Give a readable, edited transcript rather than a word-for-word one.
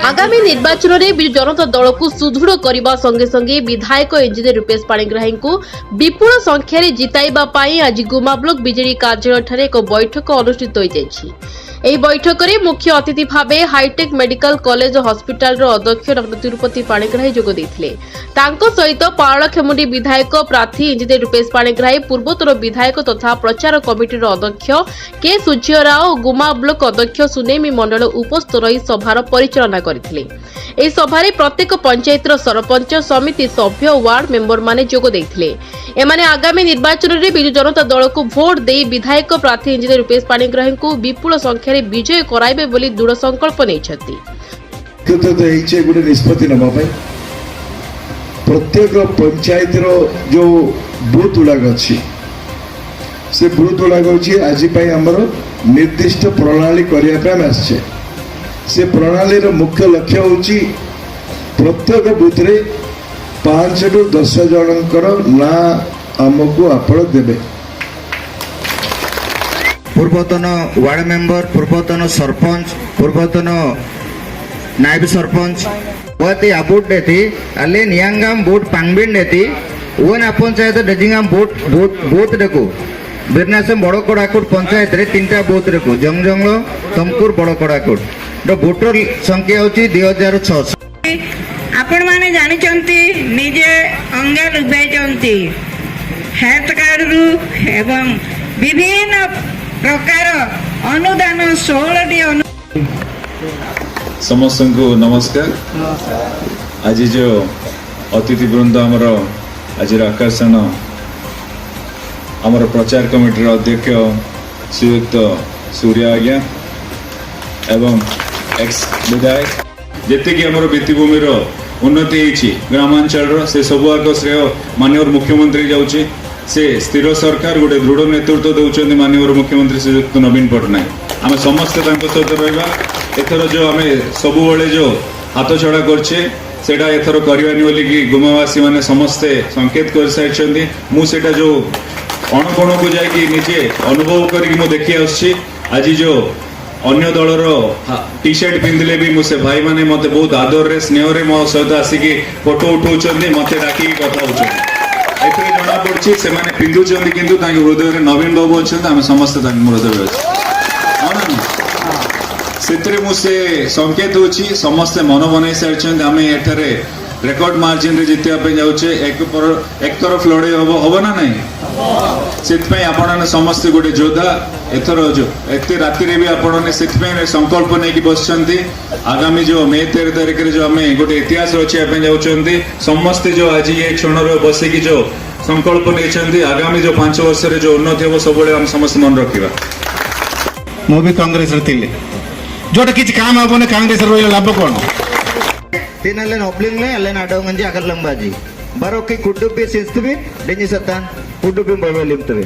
आगामी निर्वाचन में विजु जनता दल को सुदृढ़ करने संगे संगे विधायक इंजीनियर रूपेश पाणिग्राही को विपुल संख्यार जिताइबा पाई आज गुमा ब्लॉक बीजेडी कार्यालय एक बैठक अनुष्ठित होई। ଏହି ବୈଠକରେ ମୁଖ୍ୟ ଅତିଥି ଭାବେ ହାଇଟେକ୍ ମେଡିକାଲ କଲେଜ ହସ୍ପିଟାଲର ଅଧ୍ୟକ୍ଷ ଡ ତିରୁପତି ପାଣିଗ୍ରାହୀ ଯୋଗ ଦେଇଥିଲେ। ତାଙ୍କ ସହିତ ପାରଳାଖେମୁଣ୍ଡି ବିଧାୟକ ପ୍ରାର୍ଥୀ ଇଞ୍ଜିନିୟର ରୂପେଶ ପାଣିଗ୍ରାହୀ, ପୂର୍ବତନ ବିଧାୟକ ତଥା ପ୍ରଚାର କମିଟିର ଅଧ୍ୟକ୍ଷ କେ ସୂର୍ଯ୍ୟ ରାଓ ଓ ଗୁମା ବ୍ଲକ ଅଧ୍ୟକ୍ଷ ସୁନେମୀ ମଣ୍ଡଳ ଉପସ୍ଥିତ ରହି ସଭାର ପରିଚାଳନା କରିଥିଲେ। ଏହି ସଭାରେ ପ୍ରତ୍ୟେକ ପଞ୍ଚାୟତର ସରପଞ୍ଚ, ସମିତି ସଭ୍ୟ ଓ ୱାର୍ଡ ମେମ୍ବରମାନେ ଯୋଗ ଦେଇଥିଲେ। ଏମାନେ ଆଗାମୀ ନିର୍ବାଚନରେ ବିଜୁ ଜନତା ଦଳକୁ ଭୋଟ ଦେଇ ବିଧାୟକ ପ୍ରାର୍ଥୀ ଇଞ୍ଜିନିୟର ରୂପେଶ ପାଣିଗ୍ରାହୀଙ୍କୁ ବିପୁଳ ସଂଖ୍ୟା विजय कराइबे बोली दृढ़ संकल्प नेइछथि। गोटे निष्पत्ति नबा प्रत्येक पंचायत जो बूथ गुड़ाक अच्छी से बूथ गुड़ाक अच्छी आज आमर निर्दिष्ट प्रणाली करने से प्रणाली मुख्य लक्ष्य होची प्रत्येक बूथ रे 5 ରୁ 10 जनकर ना आमको आपण देबे। पूर्वतन वार्ड मेंबर, पूर्वतन सरपंच, पूर्वतन नायब सरपंच वती अबूट देती अले नियांगम बोट पांगबिन देती वन पंचायत डेजिंगम बोट बोट बोट देखो बिरनासम बड़ कड़ाकोट पंचायत रे 3टा बोट देखो जंगजंगलो तमकुर बड़ कड़ाकोट तो वोटर संख्या होची 2600। आपण माने जानि चंती निजे अंगा लुगाइचंती हेल्थ कार्ड रु एवं विभिन्न प्रकार अनुदान 16 समस्त को नमस्कार। आज जो अतिथि वृंद आमर आज आकर्षण आमर प्रचार कमिटी अध्यक्ष श्रीयुक्त सूर्य आज्ञा एवं एक्स विधायक जेते कि आमर भित्तिभूमि उन्नति होती ग्रामांचल से सब आग श्रेय माननीय मुख्यमंत्री जाऊँगी से स्थिर सरकार गोटे दृढ़ नेतृत्व दौरान माननीय मुख्यमंत्री श्रीयुक्त नवीन पट्टनायक आम समस्ते सहित रहा एथर जो आम सब जो हाथ छड़ा करछे सेटा एथर करवानी बोली कि गुमावासी माने समस्ते संकेत कर सारी मुझे जो अणकोण को जाकि निजे अनुभव करके देखी आसछि। आज जो अन्य दलर टी शर्ट पिंधिले भी मुझे भाई माने मते बहुत आदर रे स्नेह रे मो सहित आसिकी फोटो उठाउछन्ती मते डाकी कथा होछन्ती एथरे जना पड़छि से माने पिंधुछन्ती किंतु ताके हृदय रे नवीन बाबू अछन्ती आमे समस्त ताके हृदय अछि सेतरे मुझे संकेत होछि समस्त मन बनै सारछन्ती आमे एथरे रेकॉर्ड मार्जिन रे जितिया पे जाउछे एक तरफ लड़ाई होबो ना नहीं सेतपय आपण समस्त गोटे योद्धा एथर जो एते राति रे भी आपण सेतपय संकल्प नै कि बसछन्ती आगामी जो मे 13 तारिख रे जो आमे गोटे इतिहास रचिया पे जाउछन्ती समस्त जो आज ये क्षण रे बसे कि जो संकल्प नेछन्ती आगामी जो 5 वर्ष रे जो उन्नति होबो सबले हम समस्त मन रखिबा। मो भी कांग्रेस रे थिले जोटा किछ काम होबने कांग्रेस रे रोइला लाभ कोन तीन अल्लेन ओपलिंग ले अल्लेन आडो गंजी आकर लंबाजी बारो की कुडुपी सिस्तबी डेंजी सतान कुडुपी बबलिमतबे